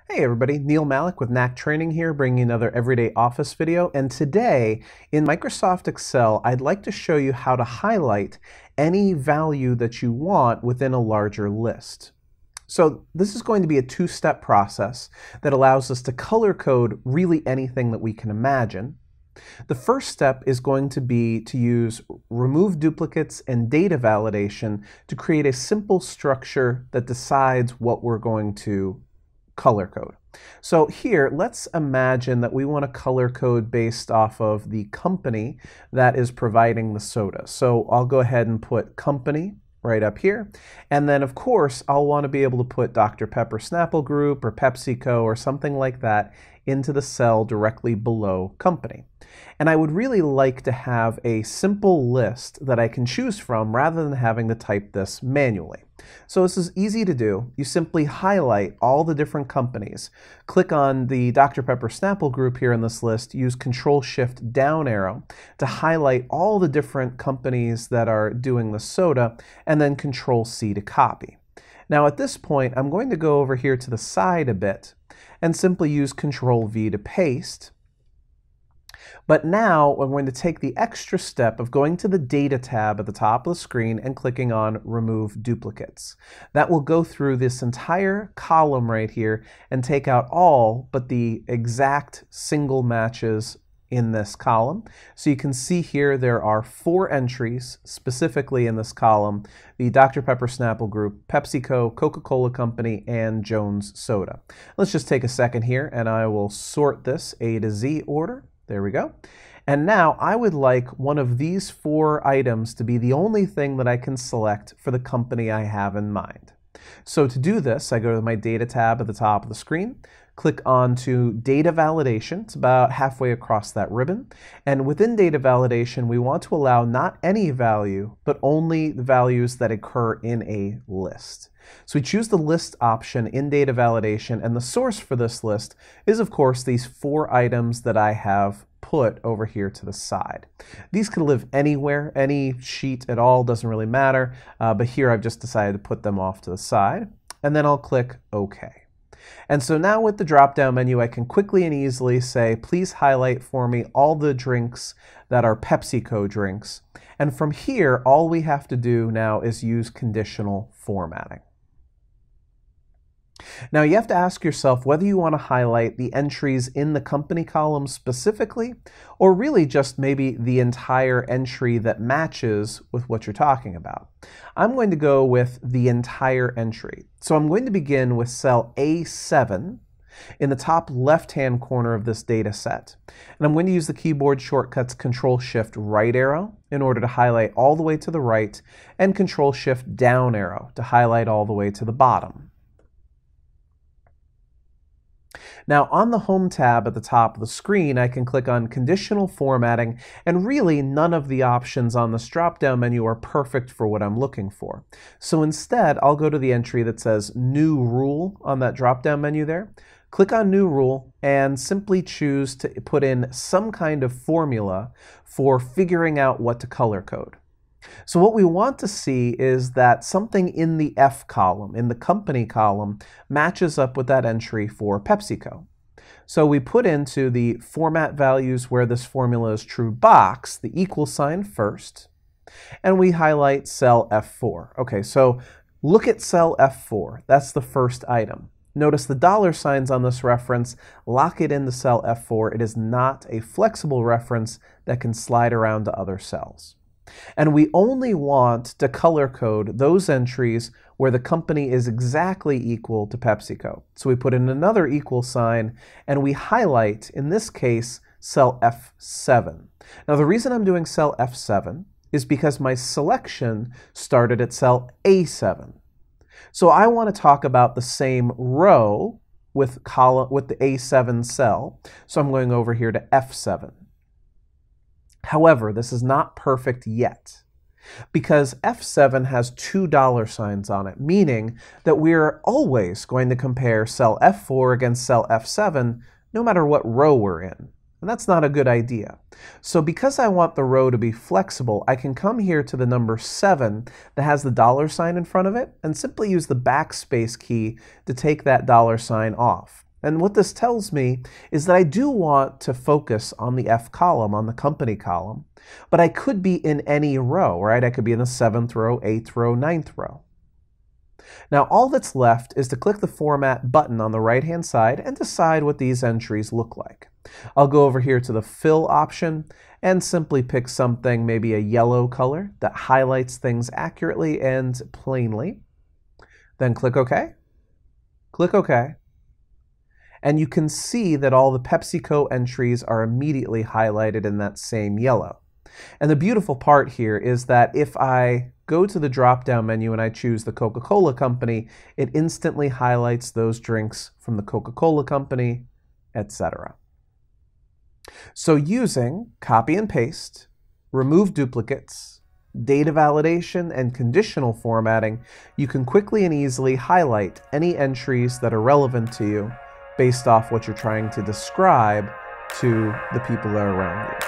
Hey everybody, Neil Malek with Knack Training here, bringing another everyday office video. And today in Microsoft Excel, I'd like to show you how to highlight any value that you want within a larger list. So this is going to be a two-step process that allows us to color code really anything that we can imagine. The first step is going to be to use remove duplicates and data validation to create a simple structure that decides what we're going to color code. So here, let's imagine that we want to color code based off of the company that is providing the soda. So I'll go ahead and put company right up here. And then of course, I'll want to be able to put Dr. Pepper Snapple Group or PepsiCo or something like that into the cell directly below company. And I would really like to have a simple list that I can choose from rather than having to type this manually. So this is easy to do. You simply highlight all the different companies. Click on the Dr. Pepper Snapple Group here in this list. Use Control-Shift down arrow to highlight all the different companies that are doing the soda, and then Control-C to copy. Now at this point, I'm going to go over here to the side a bit and simply use Control-V to paste. But now I'm going to take the extra step of going to the Data tab at the top of the screen and clicking on Remove Duplicates. That will go through this entire column right here and take out all but the exact single matches in this column. So you can see here there are 4 entries specifically in this column: the Dr. Pepper Snapple Group, PepsiCo, Coca-Cola Company, and Jones Soda. Let's just take a second here and I will sort this A to Z order. There we go. And now I would like one of these 4 items to be the only thing that I can select for the company I have in mind. So to do this, I go to my Data tab at the top of the screen, click on to Data Validation. It's about halfway across that ribbon. And within Data Validation, we want to allow not any value, but only the values that occur in a list. So we choose the list option in Data Validation, and the source for this list is, of course, these 4 items that I have put over here to the side. These could live anywhere, any sheet at all, doesn't really matter, but here I've just decided to put them off to the side, and then I'll click OK. And so now with the drop-down menu, I can quickly and easily say, please highlight for me all the drinks that are PepsiCo drinks. And from here, all we have to do now is use conditional formatting. Now you have to ask yourself whether you want to highlight the entries in the company column specifically, or really just maybe the entire entry that matches with what you're talking about. I'm going to go with the entire entry. So I'm going to begin with cell A7 in the top left-hand corner of this data set. And I'm going to use the keyboard shortcuts Control-Shift right arrow in order to highlight all the way to the right, and Control-Shift down arrow to highlight all the way to the bottom. Now on the Home tab at the top of the screen, I can click on Conditional Formatting, and really none of the options on this drop-down menu are perfect for what I'm looking for. So instead, I'll go to the entry that says New Rule on that drop-down menu there. Click on New Rule and simply choose to put in some kind of formula for figuring out what to color code. So what we want to see is that something in the F column, in the company column, matches up with that entry for PepsiCo. So we put into the format values where this formula is true box, the equal sign first, and we highlight cell F4. Okay, so look at cell F4. That's the first item. Notice the dollar signs on this reference lock it into cell F4. It is not a flexible reference that can slide around to other cells. And we only want to color code those entries where the company is exactly equal to PepsiCo. So we put in another equal sign and we highlight, in this case, cell F7. Now the reason I'm doing cell F7 is because my selection started at cell A7. So I want to talk about the same row with the A7 cell. So I'm going over here to F7. However, this is not perfect yet, because F7 has 2 dollar signs on it, meaning that we're always going to compare cell F4 against cell F7 no matter what row we're in. And that's not a good idea. So because I want the row to be flexible, I can come here to the number 7 that has the dollar sign in front of it and simply use the backspace key to take that dollar sign off. And what this tells me is that I do want to focus on the F column, on the company column, but I could be in any row, right? I could be in the 7th row, 8th row, 9th row. Now all that's left is to click the Format button on the right-hand side and decide what these entries look like. I'll go over here to the Fill option and simply pick something, maybe a yellow color that highlights things accurately and plainly. Then click OK. Click OK. And you can see that all the PepsiCo entries are immediately highlighted in that same yellow. And the beautiful part here is that if I go to the drop-down menu and I choose the Coca-Cola Company, it instantly highlights those drinks from the Coca-Cola Company, etc. So using copy and paste, remove duplicates, data validation, and conditional formatting, you can quickly and easily highlight any entries that are relevant to you based off what you're trying to describe to the people that are around you.